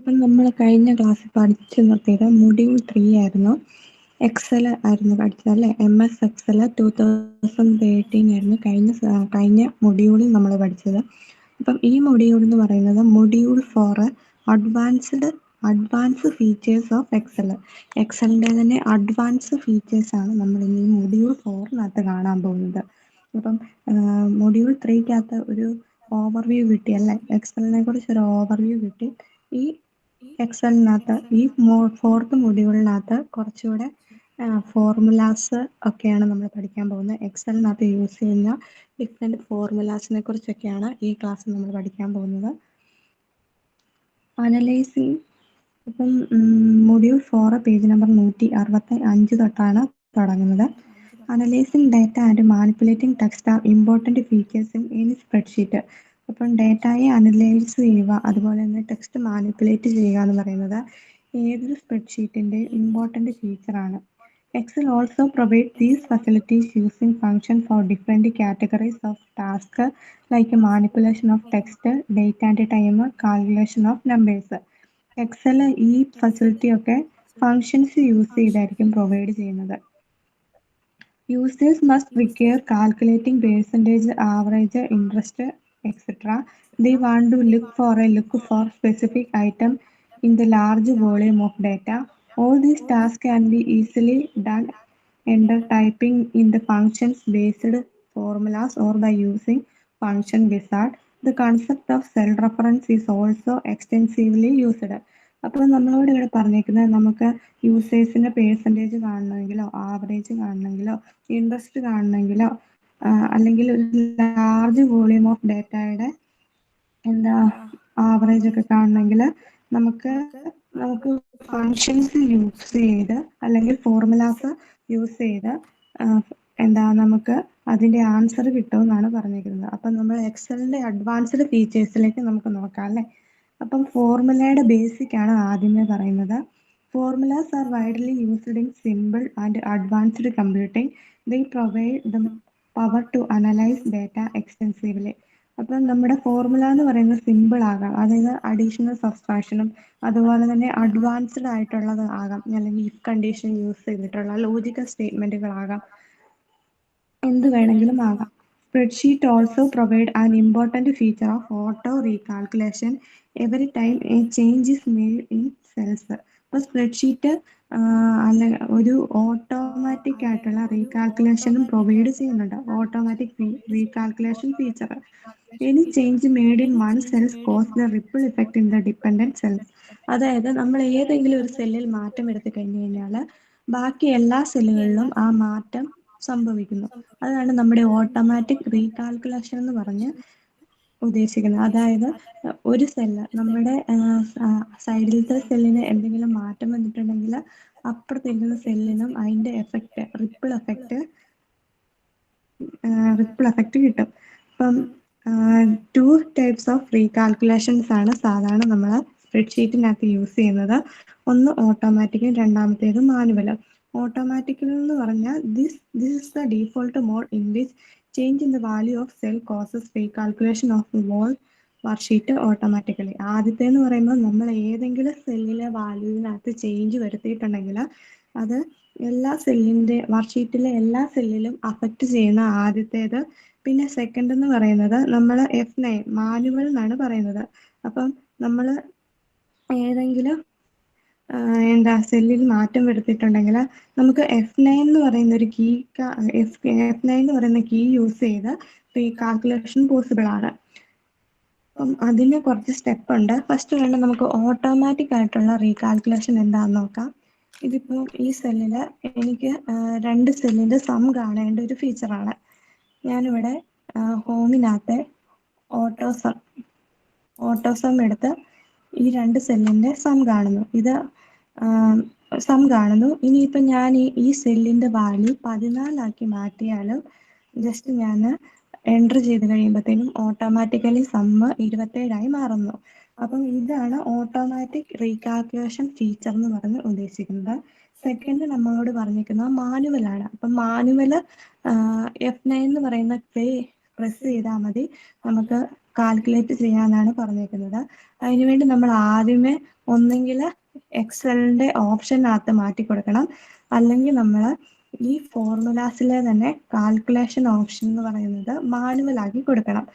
ഇപ്പം നമ്മൾ കഴിഞ്ഞ ക്ലാസ്സിൽ പഠിച്ചു നിർത്തിയത് മൊഡ്യൂൾ 3 ആയിരുന്നു. എക്സൽ ആയിരുന്നു പഠിച്ചത് അല്ലേ? MS എക്സൽ 2013 ആയിരുന്നു കഴിഞ്ഞ മൊഡ്യൂളിൽ നമ്മൾ പഠിച്ചത്. അപ്പം ഈ മൊഡ്യൂൾ എന്ന് പറയുന്നത് module 4 advance features of Excel. എക്സലിൻ്റെ തന്നെ അഡ്വാൻസ് ഫീച്ചേഴ്സാണ് നമ്മൾ ഇനി മൊഡ്യൂൾ 4 കാണാൻ പോകുന്നത്. അപ്പം മൊഡ്യൂൾ 3 ഒരു ഓവർവ്യൂ കിട്ടി അല്ലേ? എക്സലിനെ കുറിച്ച് ഒരു ഓവർവ്യൂ കിട്ടി. ഈ എക്സലിനകത്ത് ഈ 4th മൊഡ്യൂളിനകത്ത് കുറച്ചുകൂടെ ഫോർമുലാസ് ഒക്കെയാണ് നമ്മൾ പഠിക്കാൻ പോകുന്നത്. എക്സലിനകത്ത് യൂസ് ചെയ്യുന്ന ഡിഫറെൻറ്റ് ഫോർമുലാസിനെ കുറിച്ചൊക്കെയാണ് ഈ ക്ലാസ്സിൽ നമ്മൾ പഠിക്കാൻ പോകുന്നത്. അനലൈസിങ് ഇപ്പം മൊഡ്യൂൾ 4 പേജ് നമ്പർ 165 തൊട്ടാണ് തുടങ്ങുന്നത്. Analysing data and manipulating text are important features in any spreadsheet. അപ്പം ഡാറ്റയെ അനലൈസ് ചെയ്യുക, അതുപോലെ തന്നെ ടെക്സ്റ്റ് മാനിപ്പുലേറ്റ് ചെയ്യുക എന്ന് പറയുന്നത് ഏതൊരു സ്പ്രെഡ്ഷീറ്റിൻ്റെ important ഫീച്ചറാണ്. Excel also provides these facilities using functions for different categories of tasks like manipulation of text, date and time, calculation of numbers. Excel ഈ ഫെസിലിറ്റി ഒക്കെ ഫങ്ഷൻസ് യൂസ് ചെയ്തായിരിക്കും പ്രൊവൈഡ് ചെയ്യുന്നത്. Users must require calculating percentage, average, interest, etc. They want to look for specific item in the large volume of data. All these tasks can be easily done under typing in the functions based formulas or by using function wizard. The concept of cell reference is also extensively used. അപ്പോൾ നമ്മളോട് ഇവിടെ പറഞ്ഞേക്കുന്നത് നമുക്ക് യൂസേഴ്സിൻ്റെ percentage കാണണമെങ്കിലോ average കാണണമെങ്കിലോ interest കാണണമെങ്കിലോ അല്ലെങ്കിൽ ഒരു large volume of ഡേറ്റയുടെ average ഒക്കെ കാണണമെങ്കിൽ നമുക്ക് ഫങ്ഷൻസ് യൂസ് ചെയ്ത് അല്ലെങ്കിൽ ഫോർമുലാസ് യൂസ് ചെയ്ത് നമുക്ക് അതിൻ്റെ ആൻസർ കിട്ടുമെന്നാണ് പറഞ്ഞിരിക്കുന്നത്. അപ്പം നമ്മൾ എക്സലിൻ്റെ അഡ്വാൻസ്ഡ് ഫീച്ചേഴ്സിലേക്ക് നമുക്ക് നോക്കാം അല്ലേ? അപ്പം ഫോർമുലയുടെ ബേസിക് ആണ് ആദ്യമേ പറയുന്നത്. Formulas are widely used in simple and advanced computing. They provide the power to analyse data extensively. അപ്പം നമ്മുടെ ഫോർമുല എന്ന് പറയുന്നത് സിമ്പിൾ ആകാം, അതായത് അഡീഷണൽ സബ്സ്ട്രാക്ഷനും അതുപോലെ തന്നെ അഡ്വാൻസ്ഡ് ആയിട്ടുള്ളത് ആകാം, അല്ലെങ്കിൽ ഇഫ് കണ്ടീഷൻ യൂസ് ചെയ്തിട്ടുള്ള ലോജിക്കൽ സ്റ്റേറ്റ്മെൻറ്റുകളാകാം, എന്ത് വേണമെങ്കിലും ആകാം. Spreadsheet also provide an important feature of auto recalculation every time a change is made in cells. അപ്പോൾ സ്പ്രെഡ്ഷീറ്റ് ഒരു ഓട്ടോമാറ്റിക് ആയിട്ടുള്ള റീകാൽക്കുലേഷനും പ്രൊവൈഡ് ചെയ്യുന്നുണ്ട്. Automatic recalculation feature. Any change made in one cells cause the ripple effect in the dependent cells. അതായത് നമ്മൾ ഏതെങ്കിലും ഒരു സെല്ലിൽ മാറ്റം വരുത്തി കഴിഞ്ഞു കഴിഞ്ഞാൽ ബാക്കി എല്ലാ സെല്ലുകളിലും ആ മാറ്റം സംഭവിക്കുന്നു. അതാണ് നമ്മുടെ ഓട്ടോമാറ്റിക് റീകാൽക്കുലേഷൻ എന്ന് പറഞ്ഞ് ഉദ്ദേശിക്കുന്നത്. അതായത് ഒരു സെല്ല് നമ്മുടെ സൈഡിലത്തെ സെല്ലിന് എന്തെങ്കിലും മാറ്റം വന്നിട്ടുണ്ടെങ്കിൽ അപ്പുറത്തിരിക്കുന്ന സെല്ലിനും അതിൻ്റെ എഫക്റ്റ് റിപ്പിൾ എഫക്റ്റ് കിട്ടും. അപ്പം 2 ടൈപ്സ് ഓഫ് റീകാൽക്കുലേഷൻസ് ആണ് സാധാരണ നമ്മൾ സ്പ്രെഡ്ഷീറ്റിനകത്ത് യൂസ് ചെയ്യുന്നത്. ഒന്ന് ഓട്ടോമാറ്റിക്കും രണ്ടാമത്തേത് മാനുവലും. ഓട്ടോമാറ്റിക്കൽ എന്ന് പറഞ്ഞാൽ this is the default mode in which change in the value of cell causes recalculation of whole worksheet automatically. ആദ്യത്തേന്ന് പറയുമ്പോൾ നമ്മൾ ഏതെങ്കിലും സെല്ലിലെ വാല്യൂവിനകത്ത് ചേഞ്ച് വരുത്തിയിട്ടുണ്ടെങ്കിൽ അത് എല്ലാ വർക്ക്ഷീറ്റിലെ എല്ലാ സെല്ലിലും അഫക്റ്റ് ചെയ്യുന്ന ആദ്യത്തേത്. പിന്നെ സെക്കൻഡ് എന്ന് പറയുന്നത് നമ്മൾ F9 മാനുവൽ എന്നാണ് പറയുന്നത്. അപ്പം നമ്മൾ ഏതെങ്കിലും സെല്ലിൽ മാറ്റം വരുത്തിയിട്ടുണ്ടെങ്കിൽ നമുക്ക് F9 എന്ന് പറയുന്ന ഒരു F9 എന്ന് പറയുന്ന കീ യൂസ് ചെയ്ത് റീകാൽക്കുലേഷൻ പോസിബിൾ ആണ്. അപ്പം അതിന് കുറച്ച് സ്റ്റെപ്പ് ഉണ്ട്. ഫസ്റ്റ് വേണ്ട നമുക്ക് ഓട്ടോമാറ്റിക് ആയിട്ടുള്ള റീകാൽക്കുലേഷൻ എന്താണെന്ന് നോക്കാം. ഇതിപ്പോൾ ഈ സെല്ലിൽ എനിക്ക് 2 സെല്ലിൻ്റെ സം കാണേണ്ട ഒരു ഫീച്ചറാണ്. ഞാനിവിടെ ഹോമിനകത്തെ ഓട്ടോസം എടുത്ത് ഈ 2 സെല്ലിൻ്റെ സം കാണുന്നു. ഇനിയിപ്പം ഞാൻ ഈ സെല്ലിൻ്റെ വാല്യൂ 14 ആക്കി മാറ്റിയാലും ജസ്റ്റ് ഞാൻ എൻ്റർ ചെയ്ത് കഴിയുമ്പോഴത്തേനും ഓട്ടോമാറ്റിക്കലി സമ്മ് 27 മാറുന്നു. അപ്പം ഇതാണ് ഓട്ടോമാറ്റിക് റീകാൽക്കുലേഷൻ ഫീച്ചർ എന്ന് പറഞ്ഞ് ഉദ്ദേശിക്കുന്നത്. സെക്കൻഡ് നമ്മളോട് പറഞ്ഞിരിക്കുന്നത് മാനുവലാണ്. അപ്പം മാനുവൽ F9 എന്ന് പറയുന്ന പ്രസ് ചെയ്താൽ മതി, നമുക്ക് കാൽക്കുലേറ്റ് ചെയ്യാനാണ് പറഞ്ഞേക്കുന്നത്. അതിനുവേണ്ടി നമ്മൾ ആദ്യമേ ഒന്നെങ്കിൽ എക്സലിന്റെ ഓപ്ഷനകത്ത് മാറ്റി കൊടുക്കണം, അല്ലെങ്കിൽ നമ്മൾ ഈ ഫോർമുലാസിലെ തന്നെ കാൽക്കുലേഷൻ ഓപ്ഷൻ എന്ന് പറയുന്നത് മാനുവൽ ആക്കി കൊടുക്കണം.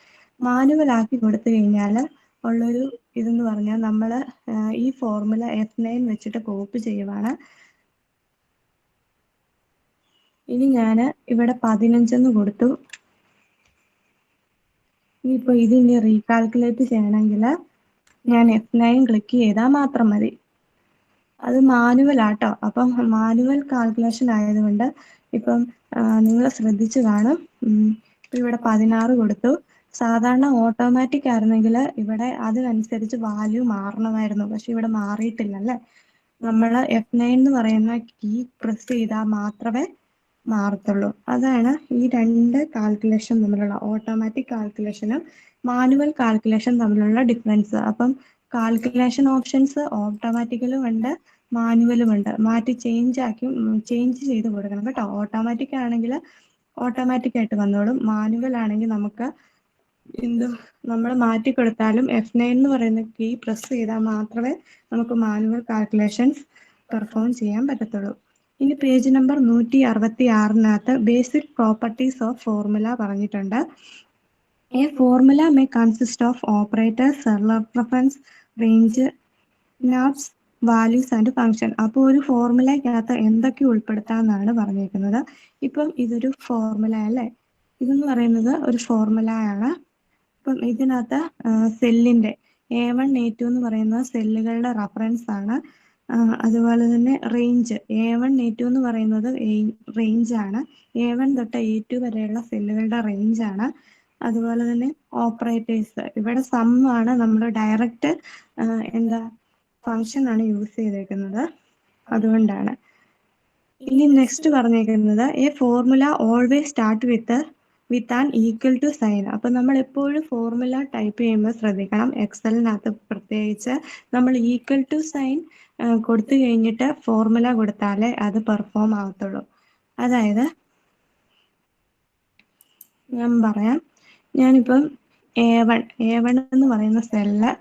മാനുവൽ ആക്കി കൊടുത്തു കഴിഞ്ഞാൽ ഉള്ളൊരു ഇതെന്ന് പറഞ്ഞാൽ നമ്മൾ ഈ ഫോർമുല F9 വെച്ചിട്ട് കോപ്പി ചെയ്യുവാണ്. ഇനി ഞാൻ ഇവിടെ 15 കൊടുത്തു. ഇനിയിപ്പോൾ ഇതിനി റീകാൽക്കുലേറ്റ് ചെയ്യണമെങ്കിൽ ഞാൻ F9 ക്ലിക്ക് ചെയ്താൽ മാത്രം മതി. അത് മാനുവലാട്ടോ. അപ്പം മാനുവൽ കാൽക്കുലേഷൻ ആയതുകൊണ്ട് ഇപ്പം നിങ്ങൾ ശ്രദ്ധിച്ചു കാണും. ഇവിടെ 16 കൊടുത്തു. സാധാരണ ഓട്ടോമാറ്റിക് ആയിരുന്നെങ്കിൽ ഇവിടെ അതിനനുസരിച്ച് വാല്യൂ മാറണമായിരുന്നു, പക്ഷെ ഇവിടെ മാറിയിട്ടില്ലല്ലേ. നമ്മൾ F9 എന്ന് പറയുന്ന കീ പ്രസ് ചെയ്താൽ മാത്രമേ മാറത്തുള്ളൂ. അതാണ് ഈ രണ്ട് കാൽക്കുലേഷൻ തമ്മിലുള്ള, ഓട്ടോമാറ്റിക് കാൽക്കുലേഷനും മാനുവൽ കാൽക്കുലേഷൻ തമ്മിലുള്ള ഡിഫറൻസ്. അപ്പം കാൽക്കുലേഷൻ ഓപ്ഷൻസ് ഓട്ടോമാറ്റിക്കലും ഉണ്ട്, മാനുവലും ഉണ്ട്. മാറ്റി ചേഞ്ച് ചെയ്ത് കൊടുക്കണം കേട്ടോ. ഓട്ടോമാറ്റിക് ആണെങ്കിൽ ഓട്ടോമാറ്റിക് ആയിട്ട് വന്നോളും. മാനുവൽ ആണെങ്കിൽ നമുക്ക് നമ്മൾ മാറ്റി കൊടുത്താലും F9 എന്ന് പറയുന്ന കീ പ്രസ് ചെയ്താൽ മാത്രമേ നമുക്ക് മാനുവൽ കാൽക്കുലേഷൻസ് പെർഫോം ചെയ്യാൻ പറ്റത്തുള്ളൂ. ഇനി page number 166 basic properties of formula പറഞ്ഞിട്ടുണ്ട്. A formula may consist of operators, cellular reference, range, names, values and function. അപ്പോൾ ഒരു ഫോർമുലയ്ക്കകത്ത് എന്തൊക്കെ ഉൾപ്പെടുത്താമെന്നാണ് പറഞ്ഞേക്കുന്നത്. ഇപ്പം ഇതൊരു ഫോർമുല അല്ലേ, ഇതെന്ന് പറയുന്നത് ഒരു ഫോർമുലയാണ്. ഇപ്പം ഇതിനകത്ത് സെല്ലിന്റെ A1 A2 എന്ന് പറയുന്ന സെല്ലുകളുടെ റഫറൻസ് ആണ്. അതുപോലെ തന്നെ റേഞ്ച് A1 A2 എന്ന് പറയുന്നത് റേഞ്ച് ആണ്. A1 തൊട്ട് A2 വരെയുള്ള സെല്ലുകളുടെ റേഞ്ച് ആണ്. അതുപോലെ തന്നെ ഓപ്പറേറ്റേഴ്സ്, ഇവിടെ സം ആണ്, നമ്മൾ ഡയറക്റ്റ് ഫംഗ്ഷൻ ആണ് യൂസ് ചെയ്തേക്കുന്നത്, അതുകൊണ്ടാണ്. ഇനി നെക്സ്റ്റ് പറഞ്ഞേക്കുന്നത് a formula always start with an equal to sign. അപ്പം നമ്മൾ എപ്പോഴും ഫോർമുല ടൈപ്പ് ചെയ്യുമ്പോൾ ശ്രദ്ധിക്കണം, എക്സലിനകത്ത് പ്രത്യേകിച്ച് നമ്മൾ ഈക്വൽ ടു സൈൻ കൊടുത്തു കഴിഞ്ഞിട്ട് ഫോർമുല കൊടുത്താലേ അത് പെർഫോം ആവത്തുള്ളൂ. അതായത് ഞാൻ പറയാം, ഞാനിപ്പം A1 എന്ന് പറയുന്ന സെല്ല്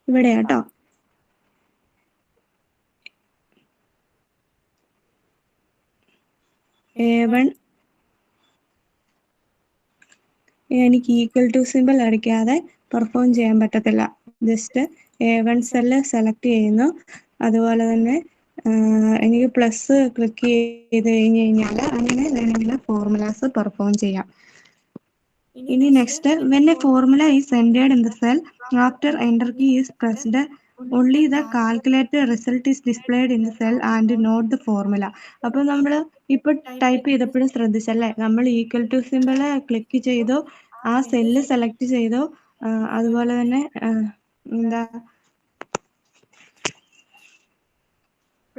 ഇവിടെ കേട്ടോ, A1 എനിക്ക് ഈക്വൽ ടു സിമ്പിൾ അടിക്കാതെ പെർഫോം ചെയ്യാൻ പറ്റത്തില്ല. ജസ്റ്റ് A1 സെല്ല് സെലക്ട് ചെയ്യുന്നു. അതുപോലെ തന്നെ എനിക്ക് പ്ലസ് ക്ലിക്ക് ചെയ്ത് കഴിഞ്ഞാൽ അങ്ങനെ വേണമെങ്കിൽ ഫോർമുലാസ് പെർഫോം ചെയ്യാം. ഇനി next, when a formula is entered in the cell, after enter key is pressed, only the calculated result is displayed in the cell and not the formula. അപ്പോൾ നമ്മൾ ഇപ്പോൾ type ചെയ്തപ്പോഴും ശ്രദ്ധിച്ചല്ലേ, നമ്മൾ ഈക്വൽ ടു സിമ്പിൾ ക്ലിക്ക് ചെയ്തു, ആ cell select ചെയ്തു, അതുപോലെ തന്നെ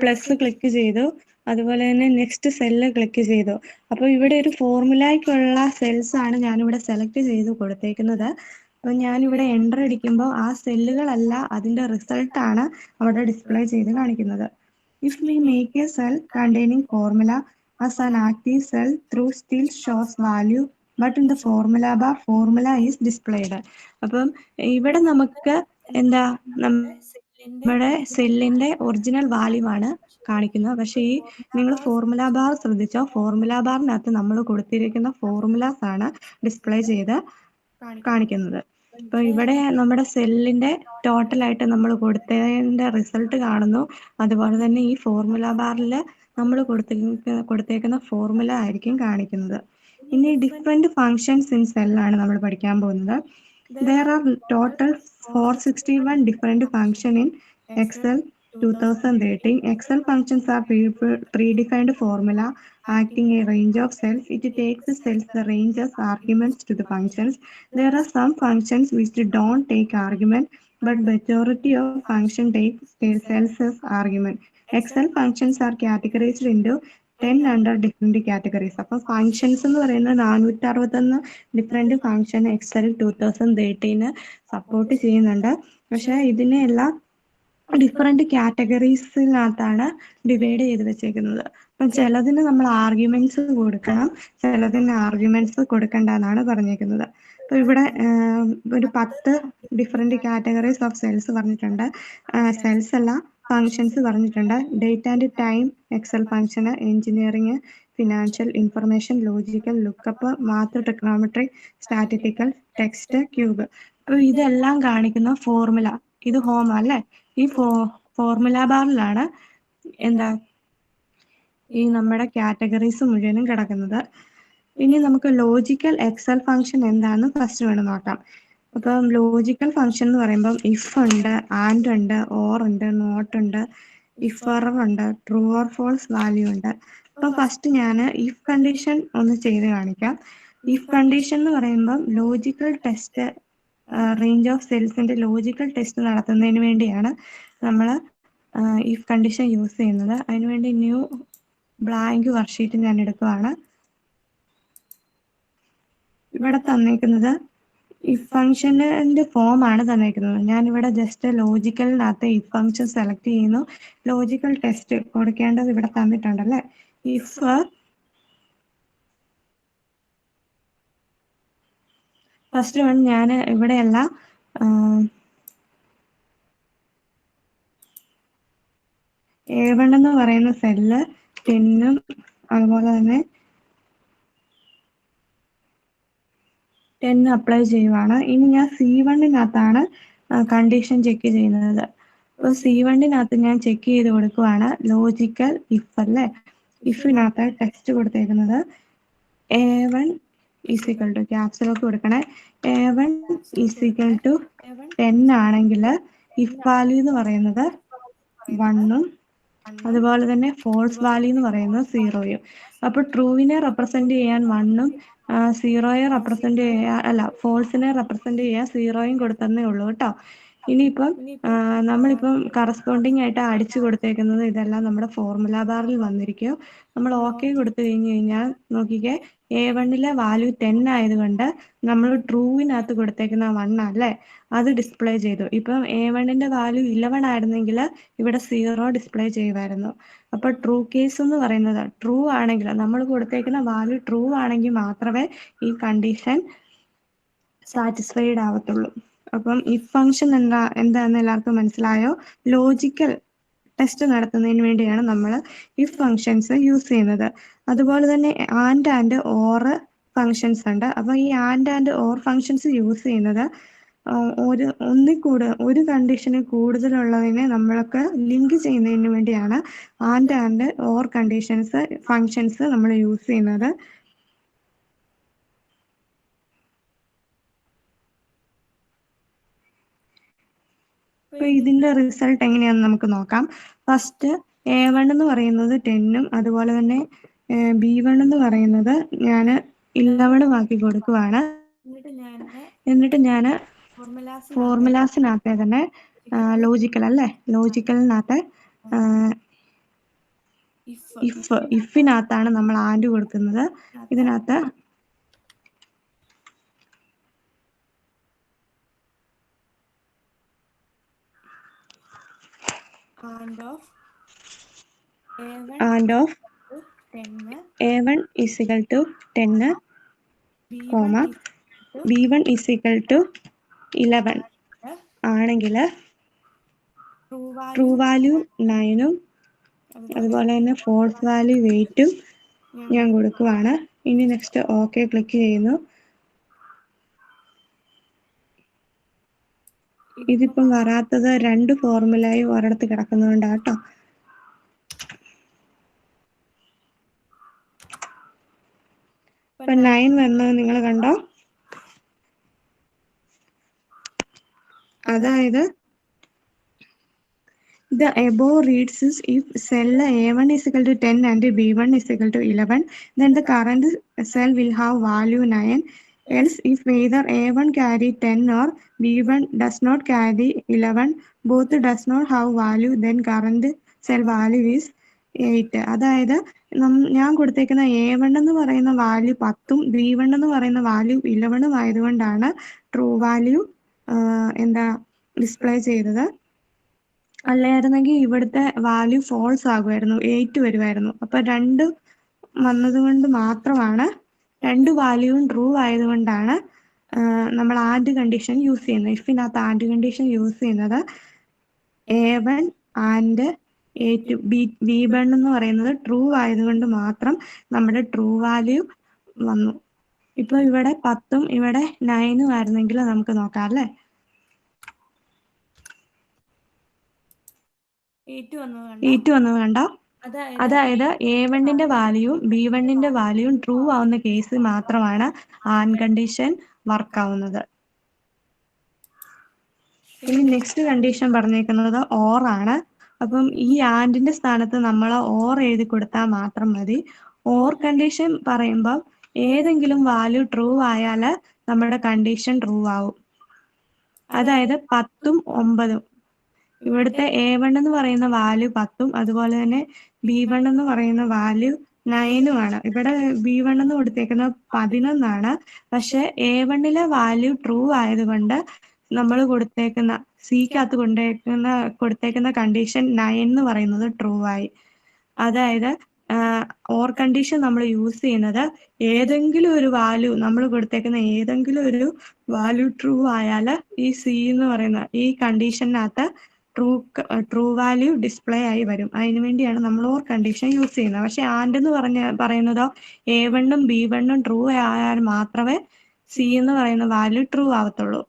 പ്ലസ് ക്ലിക്ക് ചെയ്തു, അതുപോലെ തന്നെ നെക്സ്റ്റ് സെല്ല് ക്ലിക്ക് ചെയ്തു. അപ്പോൾ ഇവിടെ ഒരു ഫോർമുലയ്ക്കുള്ള സെൽസ് ആണ് ഞാനിവിടെ സെലക്ട് ചെയ്ത് കൊടുത്തേക്കുന്നത്. അപ്പോൾ ഞാനിവിടെ എൻ്റർ അടിക്കുമ്പോൾ ആ സെല്ലുകളല്ല, അതിൻ്റെ റിസൾട്ടാണ് അവിടെ ഡിസ്പ്ലേ ചെയ്ത് കാണിക്കുന്നത്. If we make A cell containing formula as an active cell through still shows value but in the formula bar formula is displayed. അപ്പം ഇവിടെ നമുക്ക് നമ്മുടെ സെല്ലിന്റെ ഒറിജിനൽ വാല്യൂ ആണ് കാണിക്കുന്നത്. പക്ഷെ ഈ നിങ്ങൾ ഫോർമുല ബാർ ശ്രദ്ധിച്ചോ, ഫോർമുല ബാറിനകത്ത് നമ്മൾ കൊടുത്തിരിക്കുന്ന ഫോർമുലാസ് ആണ് ഡിസ്പ്ലേ ചെയ്ത് കാണിക്കുന്നത്. അപ്പൊ ഇവിടെ നമ്മുടെ സെല്ലിന്റെ ടോട്ടലായിട്ട് നമ്മൾ കൊടുത്തതിന്റെ റിസൾട്ട് കാണുന്നു. അതുപോലെ തന്നെ ഈ ഫോർമുല ബാറിൽ നമ്മൾ കൊടുത്തേക്കുന്ന ഫോർമുല ആയിരിക്കും കാണിക്കുന്നത്. ഇനി ഡിഫറെന്റ് ഫങ്ഷൻസ് ഇൻ സെല്ലാണ് നമ്മൾ പഠിക്കാൻ പോകുന്നത്. There are total 461 different functions in Excel 2013. Excel functions are predefined formula acting a range of cells. It takes the cells the range as arguments to the functions. There are some functions which don't take argument, but majority of functions take cells as argument. Excel functions are categorized into 10 under different categories. അപ്പോൾ functions എന്ന് പറയുന്നത് 461 different function Excel 2013 support ചെയ്യുന്നുണ്ട്. പക്ഷേ ഇതിനെ എല്ലാം different കാറ്റഗറീസിനകത്താണ് divide ചെയ്ത് വെച്ചേക്കുന്നത്. അപ്പം ചിലതിന് നമ്മൾ ആർഗ്യുമെന്റ്സ് കൊടുക്കണം, ചിലതിന് ആർഗ്യുമെന്റ്സ് കൊടുക്കണ്ട എന്നാണ് പറഞ്ഞേക്കുന്നത്. അപ്പോൾ ഇവിടെ ഒരു 10 ഡിഫറെൻറ്റ് കാറ്റഗറീസ് ഓഫ് സെൽസ് പറഞ്ഞിട്ടുണ്ട്. സെൽസ് അല്ല, ഫങ്ഷൻസ് പറഞ്ഞിട്ടുണ്ട്. ഡേറ്റ് ആൻഡ് ടൈം എക്സൽ ഫങ്ഷന്, engineering, financial, information, logical, lookup, math, ടെക്നോമെട്രി, സ്റ്റാറ്റിസ്റ്റിക്കൽ, ടെക്സ്റ്റ്, ക്യൂബ്. അപ്പോൾ ഇതെല്ലാം കാണിക്കുന്ന ഫോർമുല. ഇത് ഹോം അല്ലേ? ഈ ഫോർമുല ബാറിലാണ് എന്താ ഈ നമ്മുടെ കാറ്റഗറീസ് മുഴുവനും കിടക്കുന്നത്. ഇനി നമുക്ക് ലോജിക്കൽ എക്സൽ ഫംഗ്ഷൻ എന്താണെന്ന് ഫസ്റ്റ് വേണം നോക്കാം. അപ്പം ലോജിക്കൽ ഫംഗ്ഷൻ എന്ന് പറയുമ്പം ഇഫ് ഉണ്ട്, ആൻഡ് ഉണ്ട്, ഓർ ഉണ്ട്, നോട്ട് ഉണ്ട്, ഇഫ് എറർ ഉണ്ട്, ട്രൂ ഓർ ഫോൾസ് വാല്യൂ ഉണ്ട്. അപ്പം ഫസ്റ്റ് ഞാൻ ഇഫ് കണ്ടീഷൻ ഒന്ന് ചെയ്ത് കാണിക്കാം. ഇഫ് കണ്ടീഷൻ എന്ന് പറയുമ്പം ലോജിക്കൽ ടെസ്റ്റ്, റേഞ്ച് ഓഫ് സെൽസിന്റെ ലോജിക്കൽ ടെസ്റ്റ് നടത്തുന്നതിന് വേണ്ടിയാണ് നമ്മൾ ഇഫ് കണ്ടീഷൻ യൂസ് ചെയ്യുന്നത്. അതിനുവേണ്ടി ന്യൂ ബ്ലാങ്ക് വർക്ക്ഷീറ്റ് ഞാൻ എടുക്കുകയാണ്. ഇവിടെ തന്നേക്കുന്നത് ഇഫ് ഫംഗ്ഷന്റെ ഫോം ആണ് തന്നേക്കുന്നത്. ഞാനിവിടെ ജസ്റ്റ് ലോജിക്കലിനകത്ത് ഇഫ് ഫംഗ്ഷൻ സെലക്ട് ചെയ്യുന്നു. ലോജിക്കൽ ടെസ്റ്റ് കൊടുക്കേണ്ടത് ഇവിടെ തന്നിട്ടുണ്ടല്ലേ. ഇഫ് ഫസ്റ്റ് വൺ ഞാൻ ഇവിടെയല്ല A1 എന്ന് പറയുന്ന സെല്ല് 10ഉം അതുപോലെ തന്നെ 10 അപ്ലൈ ചെയ്യുവാണ്. ഇനി ഞാൻ C1-നകത്താണ് കണ്ടീഷൻ ചെക്ക് ചെയ്യുന്നത്. അപ്പോൾ C1-നകത്ത് ഞാൻ ചെക്ക് ചെയ്ത് കൊടുക്കുവാണ് ലോജിക്കൽ ഇഫ് അല്ലേ. ഇഫിനകത്ത് ടെക്സ്റ്റ് കൊടുത്തേക്കുന്നത് A1 = ക്യാപ്സ് ലോക്ക് കൊടുക്കണേ. A1 = 10 ആണെങ്കിൽ ഇഫ് വാല്യൂ എന്ന് പറയുന്നത് 1ഉം അതുപോലെ തന്നെ ഫോൾസ് വാല്യൂ എന്ന് പറയുന്നത് 0യും. അപ്പോൾ ട്രൂവിനെ റെപ്രസെന്റ് ചെയ്യാൻ 1ഉം സീറോയെ റെപ്രസെന്റ് ചെയ്യാൻ ഫോൾസിനെ റെപ്രസെന്റ് ചെയ്യാൻ 0യും കൊടുത്തന്നേ ഉള്ളൂ കേട്ടോ. ഇനിയിപ്പം നമ്മളിപ്പം കറസ്പോണ്ടിങ് ആയിട്ട് അടിച്ചു കൊടുത്തേക്കുന്നത് ഇതെല്ലാം നമ്മുടെ ഫോർമുല ബാറിൽ വന്നിരിക്കും. നമ്മൾ ഓക്കെ കൊടുത്തു കഴിഞ്ഞാൽ നോക്കിക്കേ, A1-ലെ വാല്യൂ 10 ആയതുകൊണ്ട് നമ്മൾ ട്രൂവിനകത്ത് കൊടുത്തേക്കുന്ന 1 അല്ലേ, അത് ഡിസ്പ്ലേ ചെയ്തു. ഇപ്പം A1-ന്റെ വാല്യൂ 11 ആയിരുന്നെങ്കിൽ ഇവിടെ 0 ഡിസ്പ്ലേ ചെയ്യുമായിരുന്നു. അപ്പോൾ ട്രൂ കേസ് എന്ന് പറയുന്നത് ട്രൂ ആണെങ്കിൽ, നമ്മൾ കൊടുത്തേക്കുന്ന വാല്യൂ ട്രൂ ആണെങ്കിൽ മാത്രമേ ഈ കണ്ടീഷൻ സാറ്റിസ്ഫൈഡ് ആവത്തുള്ളൂ. അപ്പം ഇഫ് ഫംഗ്ഷൻ എന്താണെന്ന് എല്ലാവർക്കും മനസ്സിലായോ? ലോജിക്കൽ ടെസ്റ്റ് നടത്തുന്നതിന് വേണ്ടിയാണ് നമ്മൾ ഇഫ് ഫങ്ഷൻസ് യൂസ് ചെയ്യുന്നത്. അതുപോലെ തന്നെ ആൻഡ് ഓർ ഫങ്ഷൻസ് ഉണ്ട്. അപ്പോൾ ഈ ആൻഡ് ഓർ ഫങ്ഷൻസ് യൂസ് ചെയ്യുന്നത് ഒരു കണ്ടീഷനിൽ കൂടുതലുള്ളതിനെ നമ്മൾക്ക് ലിങ്ക് ചെയ്യുന്നതിന് വേണ്ടിയാണ് ആൻഡ് ഓർ ഫങ്ഷൻസ് നമ്മൾ യൂസ് ചെയ്യുന്നത്. അപ്പോൾ ഇതിന്റെ റിസൾട്ട് എങ്ങനെയാണെന്ന് നമുക്ക് നോക്കാം. ഫസ്റ്റ് A1 എന്ന് പറയുന്നത് 10ഉം അതുപോലെ തന്നെ B1 എന്ന് പറയുന്നത് ഞാൻ 11ഉം ആക്കി കൊടുക്കുവാണ്. എന്നിട്ട് ഞാൻ ഫോർമുലാസിനകത്തെ തന്നെ ലോജിക്കൽ അല്ലേ, ലോജിക്കലിനകത്ത് ഇഫിനകത്താണ് നമ്മൾ ആൻഡ് കൊടുക്കുന്നത്. ഇതിനകത്ത് and of A1 = 10, B1 = 11 ആണെങ്കിൽ ട്രൂ വാല്യൂ 9ഉം അതുപോലെ തന്നെ ഫോൾസ് വാല്യൂ 8ഉം ഞാൻ കൊടുക്കുവാണ്. ഇനി നെക്സ്റ്റ് ഓക്കെ ക്ലിക്ക് ചെയ്യുന്നു. ഇതിപ്പം വരാത്തത് 2 ഫോർമുലയും ഒരിടത്ത് കിടക്കുന്നുണ്ടാണ് കേട്ടോ. ഇപ്പം 9 വരുന്നത് നിങ്ങൾ കണ്ടോ? അതായത് the above reads is if cell A1 = 10 and B1 = 11, then the current cell will have value 9. Else, if either A1 carry 10 or B1 does not carry 11, both does not have value, then current cell value is 8. അതായത് ഞാൻ കൊടുത്തേക്കുന്ന A1 എന്ന് പറയുന്ന value 10ഉം B1 എന്ന് പറയുന്ന value 11ഉം ആയതുകൊണ്ടാണ് true value എന്താ display ചെയ്തത്. അല്ലായിരുന്നെങ്കിൽ ഇവിടുത്തെ വാല്യൂ ഫോൾസ് ആകുമായിരുന്നു, 8 വരുമായിരുന്നു. അപ്പൊ 2 വന്നതുകൊണ്ട് മാത്രമാണ്, 2 വാല്യൂവും ട്രൂ ആയതുകൊണ്ടാണ് നമ്മൾ ആൻഡ് കണ്ടീഷൻ യൂസ് ചെയ്യുന്നത്. ഇഫിനകത്ത് ആൻഡ് കണ്ടീഷൻ യൂസ് ചെയ്യുന്നത് A1 ആൻഡ് A2 B1 എന്ന് പറയുന്നത് ട്രൂ ആയതുകൊണ്ട് മാത്രം നമ്മുടെ ട്രൂ വാല്യൂ വന്നു. ഇപ്പൊ ഇവിടെ 10ഉം ഇവിടെ 9ഉം ആയിരുന്നെങ്കിൽ നമുക്ക് നോക്കാം അല്ലേ. A2 വന്നത് കണ്ടോ? അതായത് A1ന്റെ വാല്യൂവും B1ന്റെ വാല്യൂവും ട്രൂ ആവുന്ന കേസിൽ മാത്രമാണ് ആൻഡ് കണ്ടീഷൻ വർക്ക് ആവുന്നത്. ഇനി നെക്സ്റ്റ് കണ്ടീഷൻ പറഞ്ഞേക്കുന്നത് ഓർ ആണ്. അപ്പം ഈ ആൻഡിന്റെ സ്ഥാനത്ത് നമ്മൾ ഓർ എഴുതി കൊടുത്താൽ മാത്രം മതി. ഓർ കണ്ടീഷൻ പറയുമ്പോൾ ഏതെങ്കിലും വാല്യൂ ട്രൂ ആയാൽ നമ്മുടെ കണ്ടീഷൻ ട്രൂ ആവും. അതായത് 10ഉം 9ഉം. ഇവിടുത്തെ A1 എന്ന് പറയുന്ന വാല്യൂ 10ഉം അതുപോലെ തന്നെ B1 എന്ന് പറയുന്ന വാല്യൂ 9ഉം ആണ്. ഇവിടെ B1 എന്ന് കൊടുത്തേക്കുന്നത് 11ആണ്. പക്ഷെ A1ലെ വാല്യൂ ട്രൂ ആയതുകൊണ്ട് നമ്മൾ കൊടുത്തേക്കുന്ന സിക്കകത്ത് കൊടുത്തേക്കുന്ന കണ്ടീഷൻ 9 എന്ന് പറയുന്നത് ട്രൂ ആയി. അതായത് ഓർ കണ്ടീഷൻ നമ്മൾ യൂസ് ചെയ്യുന്നത് ഏതെങ്കിലും ഒരു വാല്യൂ, നമ്മൾ കൊടുത്തേക്കുന്ന ഏതെങ്കിലും ഒരു വാല്യൂ ട്രൂ ആയാൽ ഈ സി എന്ന് പറയുന്ന ഈ കണ്ടീഷനകത്ത് ട്രൂ വാല്യൂ ഡിസ്പ്ലേ ആയി വരും. അതിനു വേണ്ടിയാണ് നമ്മൾ ഓർ കണ്ടീഷൻ യൂസ് ചെയ്യുന്നത്. പക്ഷെ ആൻഡ് എന്ന് പറയുന്നതോ A1ഉം B1ഉം ട്രൂ ആയാൽ മാത്രമേ സി എന്ന് പറയുന്ന വാല്യൂ ട്രൂ ആവത്തുള്ളൂ.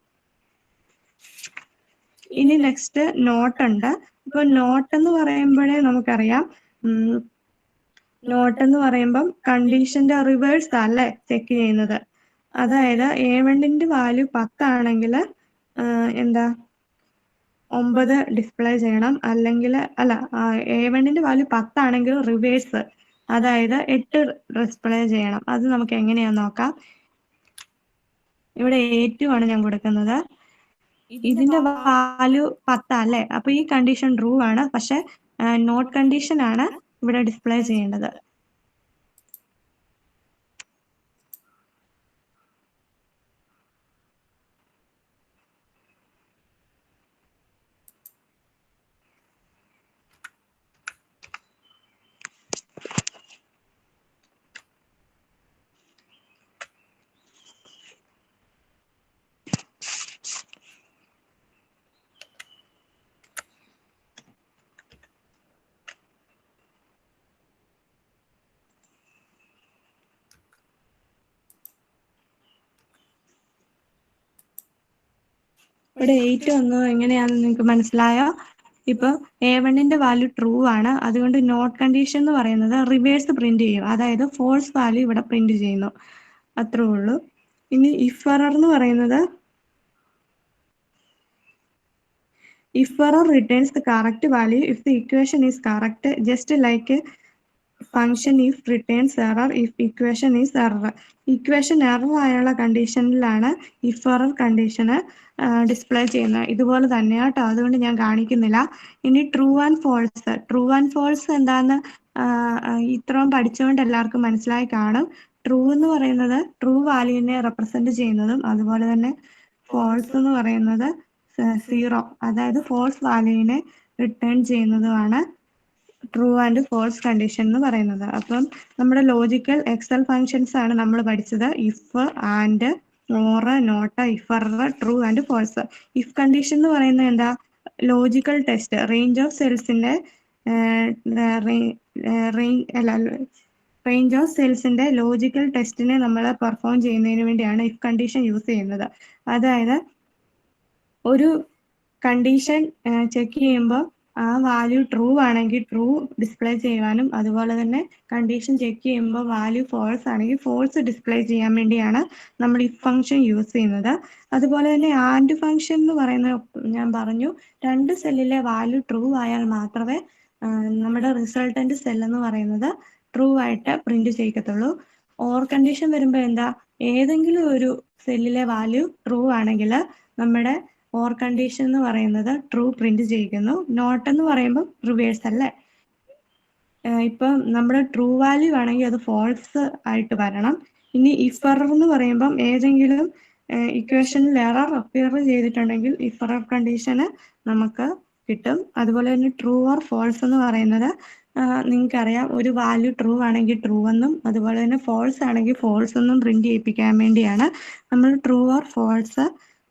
ഇനി നെക്സ്റ്റ് നോട്ട് ഉണ്ട്. ഇപ്പൊ നോട്ട് എന്ന് പറയുമ്പോഴേ നമുക്കറിയാം, നോട്ട് എന്ന് പറയുമ്പം കണ്ടീഷന്റെ റിവേഴ്സ് അല്ലേ ചെക്ക് ചെയ്യുന്നത്. അതായത് A1ന്റെ വാല്യൂ 10 ആണെങ്കിൽ എന്താ 9 ഡിസ്പ്ലേ ചെയ്യണം. അല്ലെങ്കിൽ A1ന്റെ വാല്യൂ 10 ആണെങ്കിൽ റിവേഴ്സ്, അതായത് 8 ഡിസ്പ്ലേ ചെയ്യണം. അത് നമുക്ക് എങ്ങനെയാന്ന് നോക്കാം. ഇവിടെ A2 ആണ് ഞാൻ കൊടുക്കുന്നത്. ഇതിന്റെ വാല്യൂ 10 അല്ലേ, അപ്പൊ ഈ കണ്ടീഷൻ ട്രൂ ആണ്. പക്ഷെ നോട്ട് കണ്ടീഷൻ ആണ് ഇവിടെ ഡിസ്പ്ലേ ചെയ്യേണ്ടത്. ഇവിടെ 8 വന്നു എങ്ങനെയാണെന്ന് നിങ്ങൾക്ക് മനസ്സിലായോ? ഇപ്പൊ A1ന്റെ വാല്യൂ ട്രൂ ആണ്, അതുകൊണ്ട് നോട്ട് കണ്ടീഷൻ എന്ന് പറയുന്നത് റിവേഴ്സ് പ്രിന്റ് ചെയ്യും. അതായത് ഫോൾസ് വാല്യൂ ഇവിടെ പ്രിന്റ് ചെയ്യുന്നു. അത്രേ ഉള്ളൂ. ഇനി ഇഫ് എറർ എന്ന് പറയുന്നത്, IFERROR returns the correct value if the equation is correct, just like function IF returns error if equation is error. Equation error ആയുള്ള കണ്ടീഷനിലാണ് ഇഫ് എറർ കണ്ടീഷന് ഡിസ്പ്ലേ ചെയ്യുന്നത്. ഇതുപോലെ തന്നെയാട്ടോ, അതുകൊണ്ട് ഞാൻ കാണിക്കുന്നില്ല. ഇനി true and false. True and false എന്താന്ന് ഇത്രയും പഠിച്ചുകൊണ്ട് എല്ലാവർക്കും മനസ്സിലായി കാണും. ട്രൂ എന്ന് പറയുന്നത് ട്രൂ വാല്യൂവിനെ റെപ്രസെന്റ് ചെയ്യുന്നതും, അതുപോലെ തന്നെ ഫോൾസ് എന്ന് പറയുന്നത് 0, അതായത് ഫോൾസ് വാല്യൂവിനെ റിട്ടേൺ ചെയ്യുന്നതുമാണ് ട്രൂ ആൻഡ് ഫോൾസ് കണ്ടീഷൻ എന്ന് പറയുന്നത്. അപ്പം നമ്മുടെ ലോജിക്കൽ എക്സൽ ഫങ്ഷൻസ് ആണ് നമ്മൾ പഠിച്ചത്. If, and, or, not, if error, true and false. If condition എന്ന് പറയുന്നത് എന്താ? Logical test. റേഞ്ച് ഓഫ് സെൽസിന്റെ ലോജിക്കൽ ടെസ്റ്റിനെ നമ്മൾ പെർഫോം ചെയ്യുന്നതിന് വേണ്ടിയാണ് ഇഫ് കണ്ടീഷൻ യൂസ് ചെയ്യുന്നത്. അതായത് ഒരു കണ്ടീഷൻ ചെക്ക് ചെയ്യുമ്പോൾ ആ വാല്യൂ ട്രൂ ആണെങ്കിൽ ട്രൂ ഡിസ്പ്ലേ ചെയ്യുവാനും, അതുപോലെ തന്നെ കണ്ടീഷൻ ചെക്ക് ചെയ്യുമ്പോൾ വാല്യൂ ഫോൾസ് ആണെങ്കിൽ ഫോൾസ് ഡിസ്പ്ലേ ചെയ്യാൻ വേണ്ടിയാണ് നമ്മൾ ഇഫ് ഫംഗ്ഷൻ യൂസ് ചെയ്യുന്നത്. അതുപോലെ തന്നെ ആൻഡ് ഫംഗ്ഷൻ എന്ന് പറയുന്നത് ഞാൻ പറഞ്ഞു, 2 സെല്ലിലെ വാല്യൂ ട്രൂ ആയാൽ മാത്രമേ നമ്മുടെ റിസൾട്ടന്റ് സെൽ എന്ന് പറയുന്നത് ട്രൂ ആയിട്ട് പ്രിന്റ് ചെയ്യത്തുള്ളൂ. ഓർ കണ്ടീഷൻ വരുമ്പോൾ എന്താ? ഏതെങ്കിലും ഒരു സെല്ലിലെ വാല്യൂ ട്രൂ ആണെങ്കിൽ നമ്മുടെ ഓർ കണ്ടീഷൻ എന്ന് പറയുന്നത് ട്രൂ പ്രിന്റ് ചെയ്യിക്കുന്നു. നോട്ട് എന്ന് പറയുമ്പോൾ റിവേഴ്സ് അല്ലേ. ഇപ്പം നമ്മുടെ ട്രൂ വാല്യൂ ആണെങ്കിൽ അത് ഫോൾസ് ആയിട്ട് വരണം. ഇനി ഇഫ് എറർ എന്ന് പറയുമ്പം ഏതെങ്കിലും ഇക്വേഷനിൽ എറർ അപ്പിയർ ചെയ്തിട്ടുണ്ടെങ്കിൽ ഇഫ് എറർ കണ്ടീഷന് നമുക്ക് കിട്ടും. അതുപോലെ തന്നെ ട്രൂ ഓർ ഫോൾസ് എന്ന് പറയുന്നത് നിങ്ങൾക്കറിയാം, ഒരു വാല്യൂ ട്രൂ ആണെങ്കിൽ ട്രൂ എന്നും അതുപോലെ തന്നെ ഫോൾസ് ആണെങ്കിൽ ഫോൾസ് എന്നും പ്രിന്റ് ചെയ്യിപ്പിക്കാൻ വേണ്ടിയാണ് നമ്മൾ ട്രൂ ഓർ ഫോൾസ്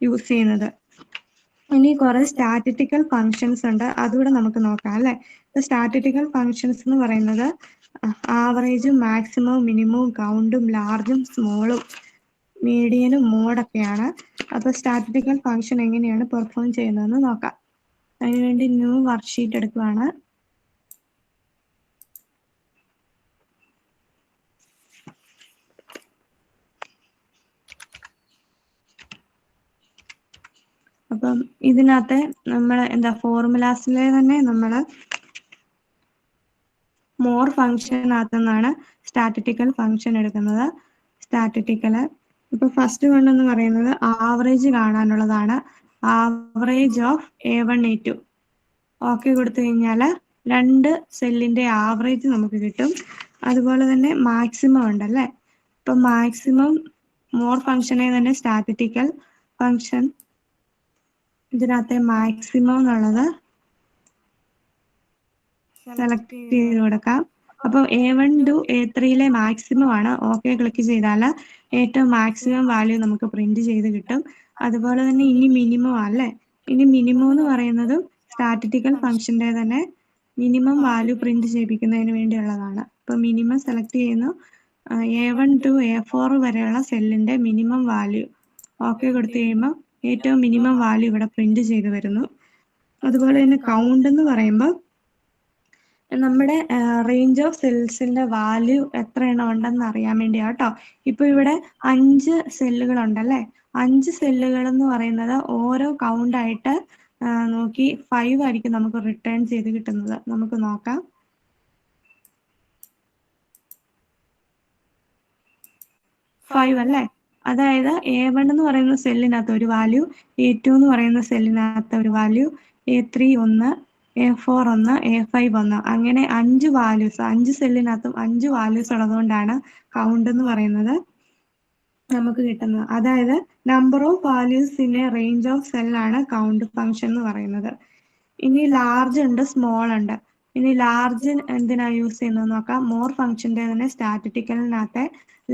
യൂസ് ചെയ്യുന്നത്. ഇനി കുറെ സ്റ്റാറ്റിസ്റ്റിക്കൽ ഫങ്ഷൻസ് ഉണ്ട്, അതുകൂടെ നമുക്ക് നോക്കാം അല്ലെ. സ്റ്റാറ്റിസ്റ്റിക്കൽ ഫങ്ഷൻസ് എന്ന് പറയുന്നത് ആവറേജും മാക്സിമവും മിനിമവും കൗണ്ടും ലാർജും സ്മോളും മീഡിയനും മോഡൊക്കെയാണ്. അപ്പൊ സ്റ്റാറ്റിസ്റ്റിക്കൽ ഫങ്ഷൻ എങ്ങനെയാണ് പെർഫോം ചെയ്യുന്നതെന്ന് നോക്കാം. അതിനുവേണ്ടി ന്യൂ വർക്ക്ഷീറ്റ് എടുക്കുകയാണ്. അപ്പം ഇതിനകത്തെ നമ്മൾ ഫോർമുലാസിലെ തന്നെ നമ്മൾ മോർ ഫംഗ്ഷനകത്തു നിന്നാണ് സ്റ്റാറ്റിസ്റ്റിക്കൽ ഫംഗ്ഷൻ എടുക്കുന്നത്. സ്റ്റാറ്റിസ്റ്റിക്കൽ ഇപ്പൊ ഫസ്റ്റ് വൺ എന്ന് പറയുന്നത് ആവറേജ് കാണാനുള്ളതാണ്. Average of A1 A2 okay കൊടുത്തു കഴിഞ്ഞാൽ 2 സെല്ലിന്റെ ആവറേജ് നമുക്ക് കിട്ടും. അതുപോലെ തന്നെ മാക്സിമം ഉണ്ടല്ലേ. ഇപ്പൊ മാക്സിമം മോർ ഫംഗ്ഷനെ തന്നെ സ്റ്റാറ്റിസ്റ്റിക്കൽ ഫംഗ്ഷൻ ഇതിനകത്തെ മാക്സിമം എന്നുള്ളത് സെലക്ട് ചെയ്ത് കൊടുക്കാം. അപ്പൊ A1 to A3 മാക്സിമം ആണ്. ഓക്കെ ക്ലിക്ക് ചെയ്താൽ ഏറ്റവും മാക്സിമം വാല്യൂ നമുക്ക് പ്രിന്റ് ചെയ്ത് കിട്ടും. അതുപോലെ തന്നെ ഇനി മിനിമം അല്ലേ. ഇനി മിനിമം എന്ന് പറയുന്നതും സ്റ്റാറ്റിസ്റ്റിക്കൽ ഫംഗ്ഷന്റെ തന്നെ മിനിമം വാല്യൂ പ്രിന്റ് ചെയ്യിപ്പിക്കുന്നതിന് വേണ്ടിയുള്ളതാണ്. ഇപ്പൊ മിനിമം സെലക്ട് ചെയ്യുന്നു. A1 to A4 വരെയുള്ള സെല്ലിന്റെ മിനിമം വാല്യൂ ഓക്കെ കൊടുത്തു കഴിയുമ്പോൾ ഏറ്റവും മിനിമം വാല്യൂ ഇവിടെ പ്രിന്റ് ചെയ്ത് വരുന്നു. അതുപോലെ തന്നെ കൗണ്ട് എന്ന് പറയുമ്പോൾ നമ്മുടെ റേഞ്ച് ഓഫ് സെൽസിന്റെ വാല്യൂ എത്ര എണ്ണം ഉണ്ടെന്ന് അറിയാൻ വേണ്ടിയാ കേട്ടോ. ഇപ്പൊ ഇവിടെ 5 സെല്ലുകൾ ഉണ്ടല്ലേ. 5 സെല്ലുകൾ എന്ന് പറയുന്നത് ഓരോ കൗണ്ട് ആയിട്ട് നോക്കി 5 ആയിരിക്കും നമുക്ക് റിട്ടേൺ ചെയ്ത് കിട്ടുന്നത്. നമുക്ക് നോക്കാം. 5 അല്ലേ. അതായത് A1 എന്ന് പറയുന്ന സെല്ലിനകത്ത് ഒരു വാല്യൂ, A2 എന്ന് പറയുന്ന സെല്ലിനകത്ത് ഒരു വാല്യൂ, A3 1, A4 1, A5 1, അങ്ങനെ 5 വാല്യൂസ്, 5 സെല്ലിനകത്തും 5 വാല്യൂസ് ഉള്ളതുകൊണ്ടാണ് കൗണ്ട് എന്ന് പറയുന്നത് നമുക്ക് കിട്ടുന്നത്. അതായത് number of values in A range of cell ആണ് കൗണ്ട് ഫംഗ്ഷൻ എന്ന് പറയുന്നത്. ഇനി ലാർജ് ഉണ്ട്, സ്മോൾ ഉണ്ട്. ഇനി ലാർജ് എന്തിനാ യൂസ് ചെയ്യുന്നത് നോക്കാം. മോർ ഫംഗ്ഷന്റെ തന്നെ സ്റ്റാറ്റിസ്റ്റിക്കലിനകത്തെ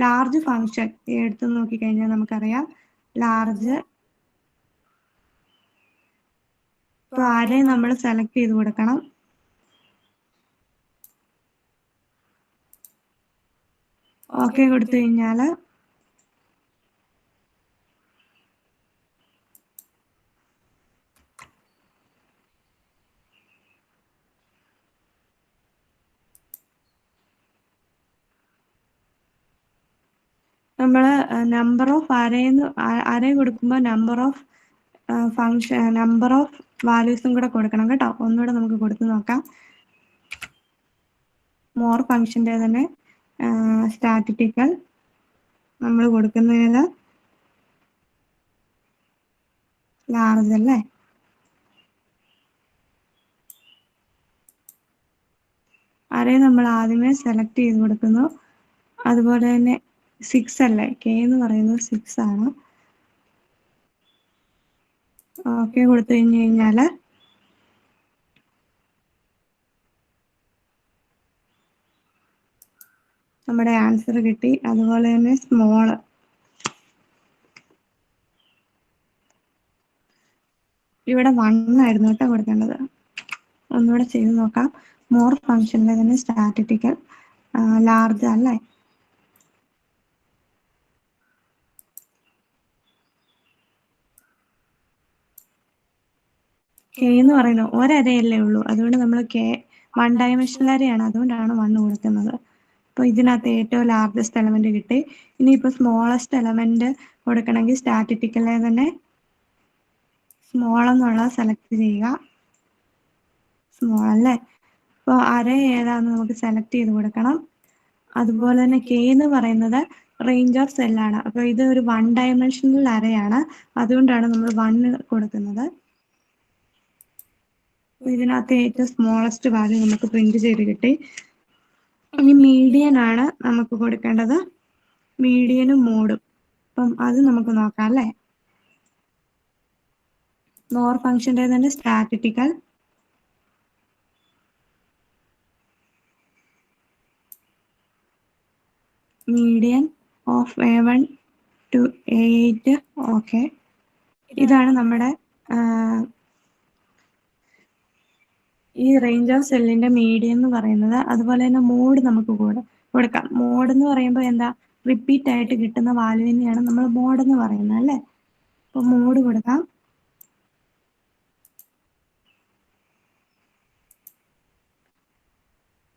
ലാർജ് ഫംഗ്ഷൻ എടുത്ത് നോക്കിക്കഴിഞ്ഞാൽ നമുക്കറിയാം. ലാർജ് ഇപ്പൊ ആരെ നമ്മൾ സെലക്ട് ചെയ്ത് കൊടുക്കണം. ഓക്കെ കൊടുത്തു കഴിഞ്ഞാൽ നമ്മൾ നമ്പർ ഓഫ് അരേ കൊടുക്കുമ്പോൾ number of function, number of വാല്യൂസും കൂടെ കൊടുക്കണം കേട്ടോ. ഒന്നുകൂടെ നമുക്ക് കൊടുത്തു നോക്കാം. മോർ ഫംഗ്ഷന്റെ തന്നെ സ്റ്റാറ്റിസ്റ്റിക്കൽ നമ്മൾ കൊടുക്കുന്നതിന് ലാർജ് അല്ലേ. അരേ നമ്മൾ ആദ്യമേ സെലക്ട് ചെയ്ത് കൊടുക്കുന്നു. അതുപോലെ തന്നെ 6 അല്ലേ, K എന്ന് പറയുന്നത് 6 ആണ്. ഓക്കെ കൊടുത്തു കഴിഞ്ഞാൽ നമ്മുടെ ആൻസർ കിട്ടി. അതുപോലെ തന്നെ സ്മോള്, ഇവിടെ 1 ആയിരുന്നു കേട്ടോ കൊടുക്കേണ്ടത്. ഒന്നുകൂടെ ചെയ്ത് നോക്കാം. മോർ ഫംഗ്ഷനിലെ തന്നെ സ്റ്റാറ്റിസ്റ്റിക്കൽ ലാർജ് അല്ലേ. K എന്ന് പറയുന്നത് ഒരരയല്ലേ ഉള്ളൂ. അതുകൊണ്ട് നമ്മൾ K 1 ഡയമെൻഷണൽ അരയാണ്, അതുകൊണ്ടാണ് 1 കൊടുക്കുന്നത്. അപ്പോൾ ഇതിനകത്ത് ഏറ്റവും ലാർജസ്റ്റ് എലമെന്റ് കിട്ടി. ഇനിയിപ്പോൾ സ്മോളസ്റ്റ് എലമെന്റ് കൊടുക്കണമെങ്കിൽ സ്റ്റാറ്റിസ്റ്റിക്കലെ തന്നെ സ്മോൾ എന്നുള്ളത് സെലക്ട് ചെയ്യുക. സ്മോൾ അല്ലേ. അപ്പോൾ അര ഏതാന്ന് നമുക്ക് സെലക്ട് ചെയ്ത് കൊടുക്കണം. അതുപോലെ തന്നെ K എന്ന് പറയുന്നത് റേഞ്ച് ഓഫ് സെല്ലാണ്. അപ്പോൾ ഇത് ഒരു 1 ഡയമെൻഷണൽ അരയാണ്, അതുകൊണ്ടാണ് നമ്മൾ 1 കൊടുക്കുന്നത്. ഇതിനകത്ത് ഏറ്റവും സ്മോളസ്റ്റ് വാല്യൂ നമുക്ക് പ്രിന്റ് ചെയ്ത് കിട്ടി. ഇനി മീഡിയൻ ആണ് നമുക്ക് കൊടുക്കേണ്ടത്, മീഡിയനും മോഡും. അപ്പം അത് നമുക്ക് നോക്കാം അല്ലേ. നോർ ഫംഗ്ഷൻ്റെ തന്നെ statistical median of A1 to A8. Okay, ഇതാണ് നമ്മുടെ ഈ റേഞ്ച് ഓഫ് സെല്ലിന്റെ മീഡിയൻ എന്ന് പറയുന്നത്. അതുപോലെ തന്നെ മോഡ് നമുക്ക് കൊടുക്കാം. മോഡ് എന്ന് പറയുമ്പോൾ എന്താ, റിപ്പീറ്റ് ആയിട്ട് കിട്ടുന്ന വാല്യൂവിനെയാണ് നമ്മൾ മോഡ് എന്ന് പറയുന്നത് അല്ലേ. അപ്പോൾ മോഡ് കൊടുക്കാം.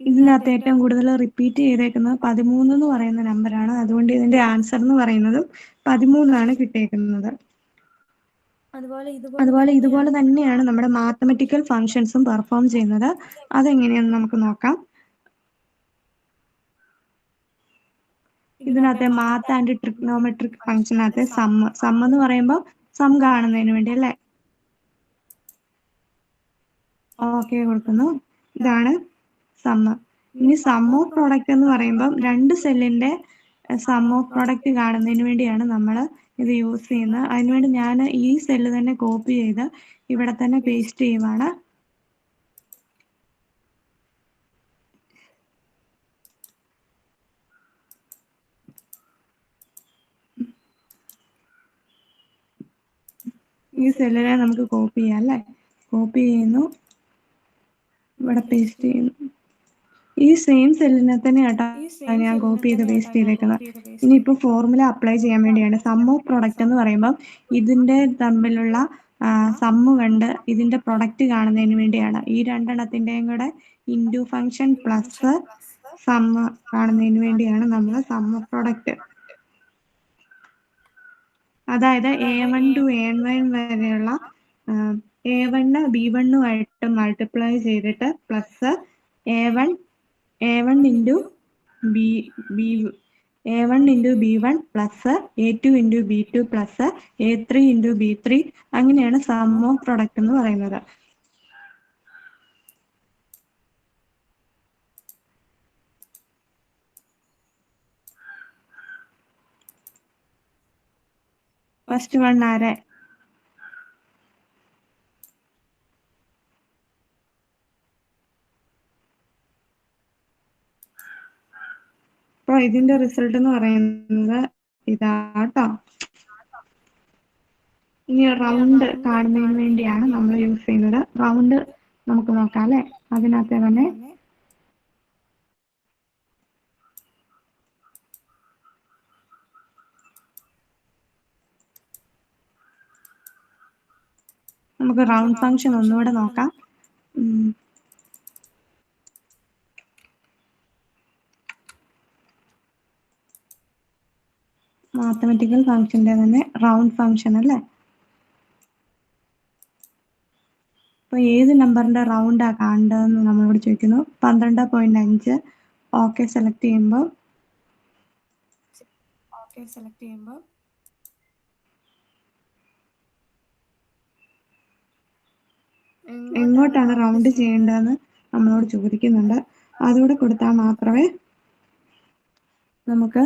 ഇതിനകത്ത് ഏറ്റവും കൂടുതൽ റിപ്പീറ്റ് ചെയ്തേക്കുന്നത് 13 എന്ന് പറയുന്ന നമ്പറാണ്. അതുകൊണ്ട് ഇതിന്റെ ആൻസർ എന്ന് പറയുന്നതും 13 കിട്ടിയേക്കുന്നത്. അതുപോലെ ഇതുപോലെ തന്നെയാണ് നമ്മുടെ മാത്തമെറ്റിക്കൽ ഫങ്ഷൻസും പെർഫോം ചെയ്യുന്നത്. അതെങ്ങനെയാണെന്ന് നമുക്ക് നോക്കാം. ഇതിനകത്തെ മാത്ത് ആൻഡ് ട്രിഗ്നോമെട്രിക് ഫംഗ്ഷനകത്തെ സം എന്ന് പറയുമ്പോൾ സം കാണുന്നതിന് വേണ്ടി അല്ലേ. ഓക്കെ കൊടുക്കുന്നു. ഇതാണ് സം. ഇനി സം ഓഫ് പ്രോഡക്റ്റ് എന്ന് പറയുമ്പോൾ രണ്ട് സെല്ലിന്റെ സം ഓഫ് പ്രോഡക്റ്റ് കാണുന്നതിന് വേണ്ടിയാണ് നമ്മൾ ഇത് യൂസ് ചെയ്യുന്നത്. അതിനുവേണ്ടി ഞാൻ ഈ സെല്ല് തന്നെ കോപ്പി ചെയ്ത് ഇവിടെ തന്നെ പേസ്റ്റ് ചെയ്യുവാണ്. ഈ സെല്ലിനെ നമുക്ക് കോപ്പി ചെയ്യാം അല്ലേ. കോപ്പി ചെയ്യുന്നു, ഇവിടെ പേസ്റ്റ് ചെയ്യുന്നു. ഈ സെയിം സെല്ലിനെ തന്നെ കേട്ടോ ഞാൻ കോപ്പി ചെയ്ത് പേസ്റ്റ് ചെയ്തേക്കുന്നത്. ഇനിയിപ്പോൾ ഫോർമുല അപ്ലൈ ചെയ്യാൻ വേണ്ടിയാണ്. സം ഓഫ് പ്രൊഡക്റ്റ് എന്ന് പറയുമ്പോൾ ഇതിന്റെ തമ്മിലുള്ള സമ്മ് കണ്ട് ഇതിന്റെ പ്രൊഡക്റ്റ് കാണുന്നതിന് വേണ്ടിയാണ്. ഈ രണ്ടെണ്ണത്തിന്റെയും കൂടെ ഇൻറ്റു ഫംഗ്ഷൻ പ്ലസ് സമ്മ് കാണുന്നതിന് വേണ്ടിയാണ് നമ്മൾ സം ഓഫ് പ്രൊഡക്റ്റ്. അതായത് A1 to A9 വരെയുള്ള A1 B1 ആയിട്ട് മൾട്ടിപ്ലൈ ചെയ്തിട്ട് plus A1 into A1 into B1 plus A2 into B2 plus A3 into B3. അങ്ങനെയാണ് സം ഓഫ് പ്രൊഡക്റ്റ് എന്ന് പറയുന്നത്. ഫസ്റ്റ് വൺ ആരെ, അപ്പോൾ ഇതിന്റെ റിസൾട്ട് എന്ന് പറയുന്നത് ഇതാട്ടോ. ഇനി റൗണ്ട് കാണുന്നതിന് വേണ്ടിയാണ് നമ്മൾ യൂസ് ചെയ്യുന്നത്. റൗണ്ട് നമുക്ക് നോക്കാം അല്ലെ. അതിനകത്ത് തന്നെ നമുക്ക് റൗണ്ട് ഫംഗ്ഷൻ ഒന്നുകൂടെ നോക്കാം. മാത്തമെറ്റിക്കൽ ഫംഗ്ഷന്റെ തന്നെ റൗണ്ട് ഫംഗ്ഷൻ അല്ലേ. അപ്പോൾ ഏത് നമ്പറിന്റെ റൗണ്ടാ കാണേണ്ടതെന്ന് നമ്മളോട് ചോദിക്കുന്നു. 12.5. ഓക്കെ സെലക്ട് ചെയ്യുമ്പോൾ എങ്ങോട്ടാണ് റൗണ്ട് ചെയ്യേണ്ടതെന്ന് നമ്മളോട് ചോദിക്കുന്നുണ്ട്. അതുകൂടെ കൊടുത്താൽ മാത്രമേ നമുക്ക്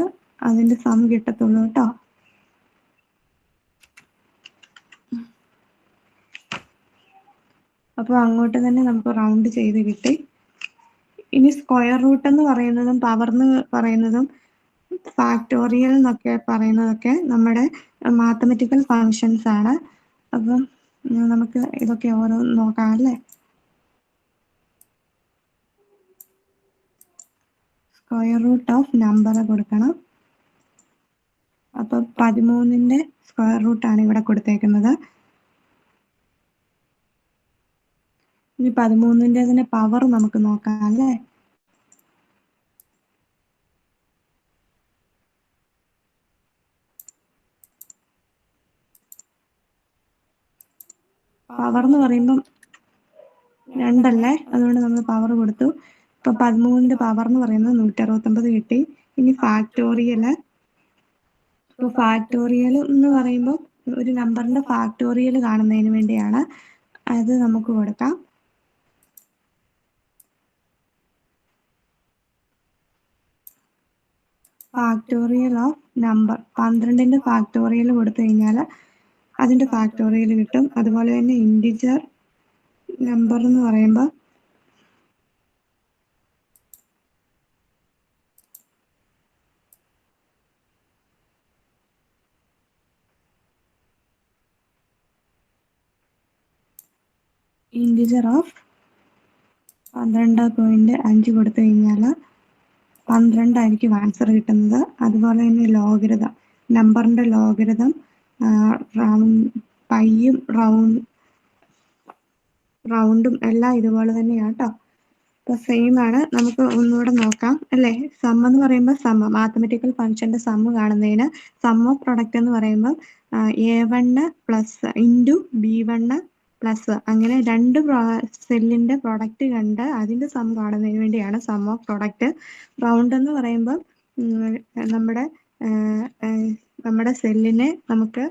അതിന്റെ സം കിട്ടത്തുള്ളൂ കേട്ടോ. അപ്പോൾ അങ്ങോട്ട് തന്നെ നമുക്ക് റൗണ്ട് ചെയ്ത് കിട്ടി. ഇനി സ്ക്വയർ റൂട്ട് എന്ന് പറയുന്നതും പവർ എന്ന് പറയുന്നതും ഫാക്ടോറിയൽ എന്നൊക്കെ പറയുന്നതൊക്കെ നമ്മുടെ മാത്തമെറ്റിക്കൽ ഫങ്ഷൻസ് ആണ്. അപ്പം നമുക്ക് ഇതൊക്കെ ഓരോന്ന് നോക്കാം അല്ലേ. സ്ക്വയർ റൂട്ട് ഓഫ് നമ്പർ കൊടുക്കണം. അപ്പോൾ 13ന്റെ സ്ക്വയർ റൂട്ടാണ് ഇവിടെ കൊടുത്തേക്കുന്നത്. ഇനി 13ന്റെ തന്നെ പവർ നമുക്ക് നോക്കാം അല്ലേ. പവർ എന്ന് പറയുമ്പം 2 അല്ലേ, അതുകൊണ്ട് നമ്മൾ പവർ കൊടുത്തു. ഇപ്പൊ 13ന്റെ പവർ എന്ന് പറയുന്നത് 169 കിട്ടി. ഇനി ഫാക്ടോറിയല്. ഇപ്പോൾ ഫാക്ടോറിയൽ എന്ന് പറയുമ്പോൾ ഒരു നമ്പറിന്റെ ഫാക്ടോറിയൽ കാണുന്നതിന് വേണ്ടിയാണ്. അത് നമുക്ക് കൊടുക്കാം. Factorial of number. 12ന്റെ ഫാക്ടോറിയൽ കൊടുത്തു കഴിഞ്ഞാൽ അതിന്റെ ഫാക്ടോറിയൽ കിട്ടും. അതുപോലെ തന്നെ ഇൻഡിജർ നമ്പർ എന്ന് പറയുമ്പോൾ ഇൻഡിജർ ഓഫ് 12.5 കൊടുത്തു കഴിഞ്ഞാൽ 12 ആയിരിക്കും ആൻസർ കിട്ടുന്നത്. അതുപോലെ തന്നെ ലോഗരിതം, നമ്പറിന്റെ ലോഗരിതം പൈയും റൗണ്ടും എല്ലാം ഇതുപോലെ തന്നെയാണ് കേട്ടോ. അപ്പോൾ സെയിം ആണ്. നമുക്ക് ഒന്നുകൂടെ നോക്കാം അല്ലേ. സം എന്ന് പറയുമ്പോൾ മാത്തമെറ്റിക്കൽ ഫംഗ്ഷന്റെ സം കാണുന്നതിന് സം ഓഫ് പ്രൊഡക്റ്റ് എന്ന് പറയുമ്പോൾ A1 plus into B1 plus, അങ്ങനെ രണ്ട് സെല്ലിന്റെ പ്രൊഡക്റ്റ് കണ്ട് അതിന്റെ സം കാണുന്നതിന് വേണ്ടിയാണ് സം ഓഫ് പ്രൊഡക്റ്റ്. റൗണ്ട് എന്ന് പറയുമ്പോൾ നമ്മുടെ സെല്ലിനെ നമുക്ക്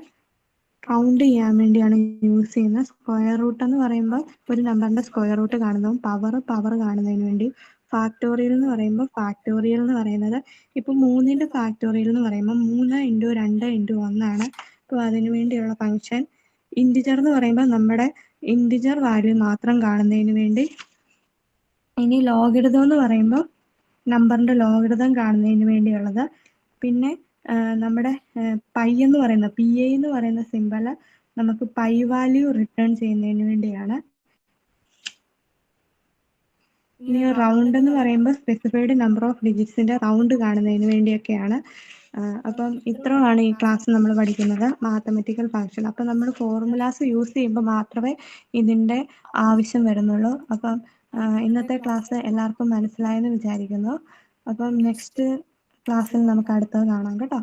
കൗണ്ട് ചെയ്യാൻ വേണ്ടിയാണ് യൂസ് ചെയ്യുന്നത്. സ്ക്വയർ റൂട്ട് എന്ന് പറയുമ്പോൾ ഒരു നമ്പറിന്റെ സ്ക്വയർ റൂട്ട് കാണുന്നതും പവർ കാണുന്നതിന് വേണ്ടി. ഫാക്ടോറിയൽ എന്ന് പറയുമ്പോൾ ഫാക്ടോറിയൽ എന്ന് പറയുന്നത് ഇപ്പൊ 3ന്റെ ഫാക്ടോറിയൽ എന്ന് പറയുമ്പോൾ 3 ഇൻറ്റു 2 ഇൻറ്റു 1 ആണ്. അപ്പോൾ അതിനു വേണ്ടിയുള്ള ഫംഗ്ഷൻ. ഇൻഡിജർ എന്ന് പറയുമ്പോൾ നമ്മുടെ ഇൻഡിജർ വാല്യൂ മാത്രം കാണുന്നതിന് വേണ്ടി. ഇനി ലോഗരിതം എന്ന് പറയുമ്പോൾ നമ്പറിന്റെ ലോഗരിതം കാണുന്നതിന് വേണ്ടിയുള്ളത്. പിന്നെ നമ്മുടെ പൈ എന്ന് പറയുന്ന PI എന്ന് പറയുന്ന സിമ്പല് നമുക്ക് പൈ വാല്യൂ റിട്ടേൺ ചെയ്യുന്നതിന് വേണ്ടിയാണ്. ഇനി റൗണ്ട് എന്ന് പറയുമ്പോൾ സ്പെസിഫൈഡ് നമ്പർ ഓഫ് ഡിജിറ്റ്സിന്റെ റൗണ്ട് കാണുന്നതിന് വേണ്ടിയൊക്കെയാണ്. അപ്പം ഇത്രയാണ് ഈ ക്ലാസ് നമ്മൾ പഠിക്കുന്നത്, മാത്തമെറ്റിക്കൽ ഫംഗ്ഷൻ. അപ്പം നമ്മൾ ഫോർമുലാസ് യൂസ് ചെയ്യുമ്പോൾ മാത്രമേ ഇതിന്റെ ആവശ്യം വരുന്നുള്ളൂ. അപ്പം ഇന്നത്തെ ക്ലാസ് എല്ലാവർക്കും മനസ്സിലായെന്ന് വിചാരിക്കുന്നു. അപ്പം നെക്സ്റ്റ് ക്ലാസ്സിൽ നമുക്ക് അടുത്തത് കാണാം കേട്ടോ.